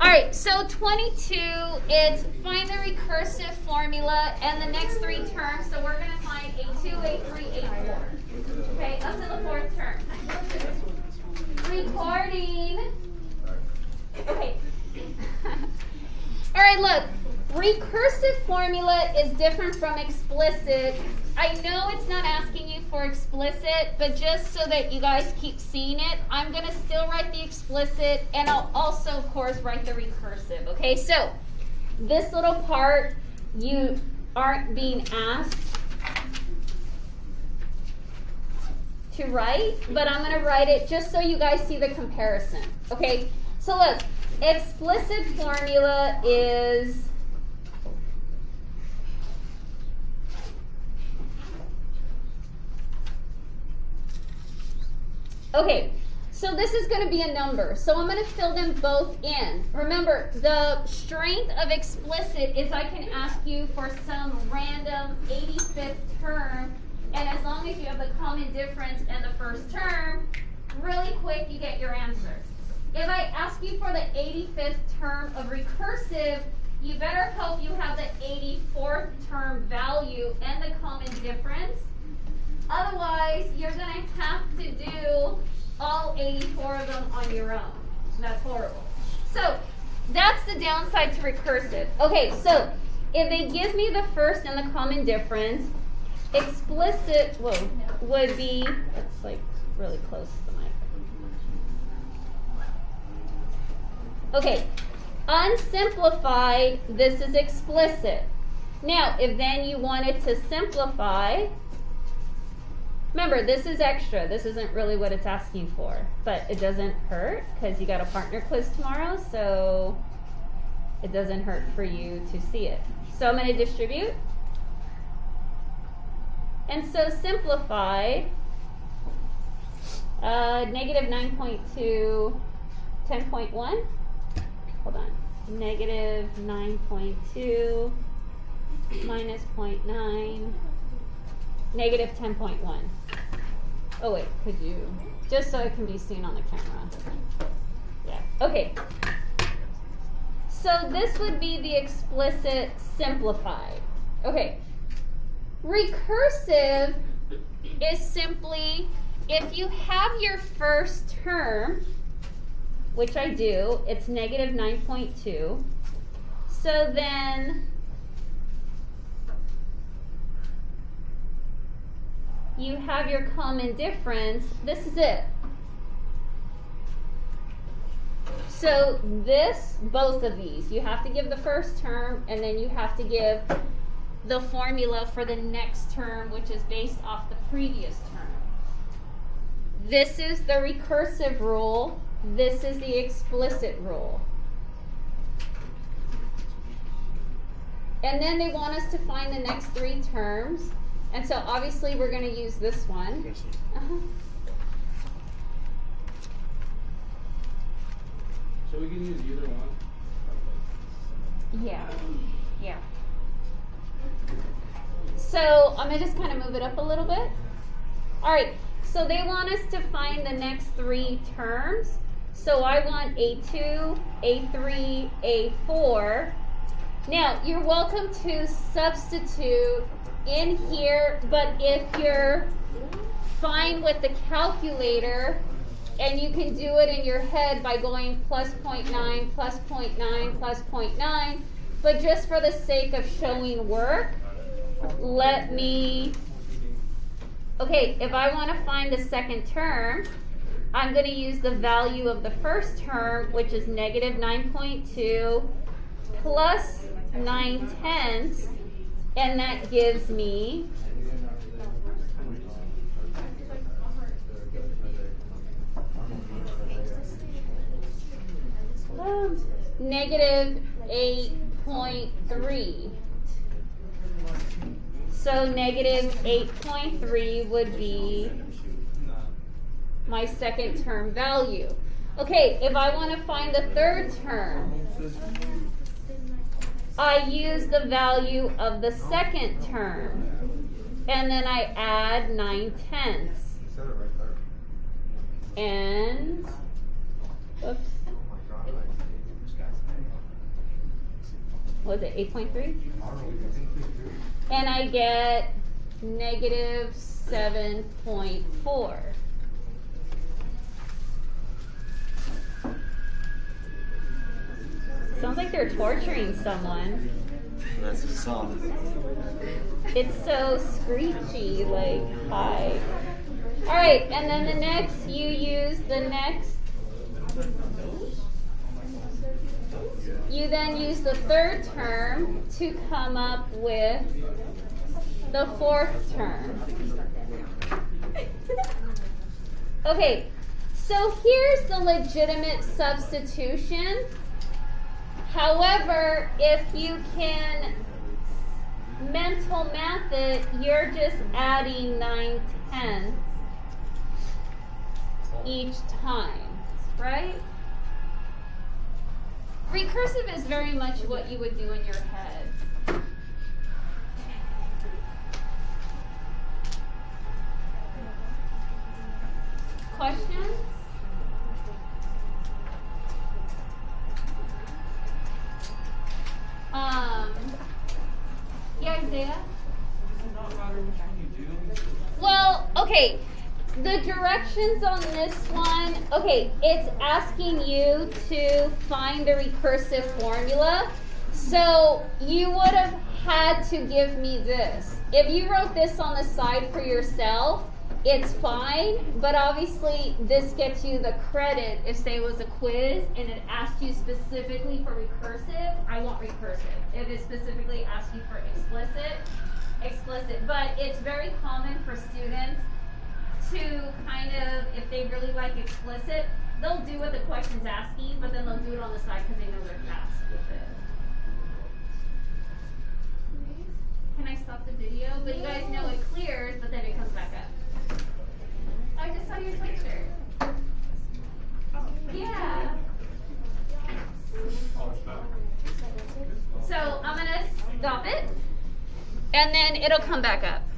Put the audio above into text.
right, so 22, it's find the recursive formula and the next three terms. So we're going to find A2, A3, A4. Okay, up to the fourth term. Recording. Okay. All right, look. Recursive formula is different from explicit. I know it's not asking you for explicit, but just so that you guys keep seeing it, I'm going to still write the explicit, and I'll also, of course, write the recursive. Okay, so this little part, you aren't being asked to write, but I'm going to write it just so you guys see the comparison. Okay, so look, explicit formula is okay, so this is going to be a number. So I'm going to fill them both in. Remember, the strength of explicit is I can ask you for some random 85th term, and as long as you have the common difference and the first term, really quick you get your answer. If I ask you for the 85th term of recursive, you better hope you have the 84th term value and the common difference. Otherwise, you're going to have to do all 84 of them on your own. That's horrible. So that's the downside to recursive. Okay, so if they give me the first and the common difference, explicit would be, that's like really close to the mic. Okay, unsimplified, this is explicit. Now, if then you wanted to simplify, remember, this is extra. This isn't really what it's asking for, but it doesn't hurt because you got a partner quiz tomorrow, so it doesn't hurt for you to see it. So I'm going to distribute. And so simplified, negative 9.2, 10.1. Hold on. Negative 9.2 minus 0.9. Negative 10.1. Oh wait, could you, just so it can be seen on the camera. Yeah, okay. So this would be the explicit simplified. Okay. Recursive is simply, if you have your first term, which I do, it's negative 9.2. So then you have your common difference. This is it. So this, both of these, you have to give the first term, and then you have to give the formula for the next term, which is based off the previous term. This is the recursive rule. This is the explicit rule. And then they want us to find the next three terms. And so obviously we're going to use this one. So we can use either one? Yeah. Yeah. So I'm going to just kind of move it up a little bit. All right. So they want us to find the next three terms. So I want A2, A3, A4. Now, you're welcome to substitute in here, but if you're fine with the calculator and you can do it in your head by going plus 0.9, plus 0.9, plus 0.9, but just for the sake of showing work, let me, okay, if I want to find the second term, I'm going to use the value of the first term, which is negative 9.2 plus 9/10, and that gives me negative 8.3. So negative 8.3 would be my second term value. Okay, if I want to find the third term, I use the value of the second term, and then I add 9/10. And, oops. was it 8.3? And I get negative 7.4. Sounds like they're torturing someone. That's a song. It's so screechy, like high. All right, and then the next, you use the next. You then use the third term to come up with the fourth term. Okay, so here's the legitimate substitution. However, if you can mental math it, you're just adding 9/10 each time, right? Recursive is very much what you would do in your head. Questions? Yeah, Isaiah? Well, okay. The directions on this one, okay, it's asking you to find the recursive formula. So you would have had to give me this. If you wrote this on the side for yourself, it's fine, but obviously this gets you the credit if, say, it was a quiz and it asked you specifically for recursive, I want recursive. If it specifically asks you for explicit. But it's very common for students to kind of, if they really like explicit, they'll do what the question's asking, but then they'll do it on the side because they know they're fast with it. Can I stop the video? But you guys know it clears, but then it comes back up. I just saw your sweatshirt. Yeah. So I'm going to stop it, and then it'll come back up.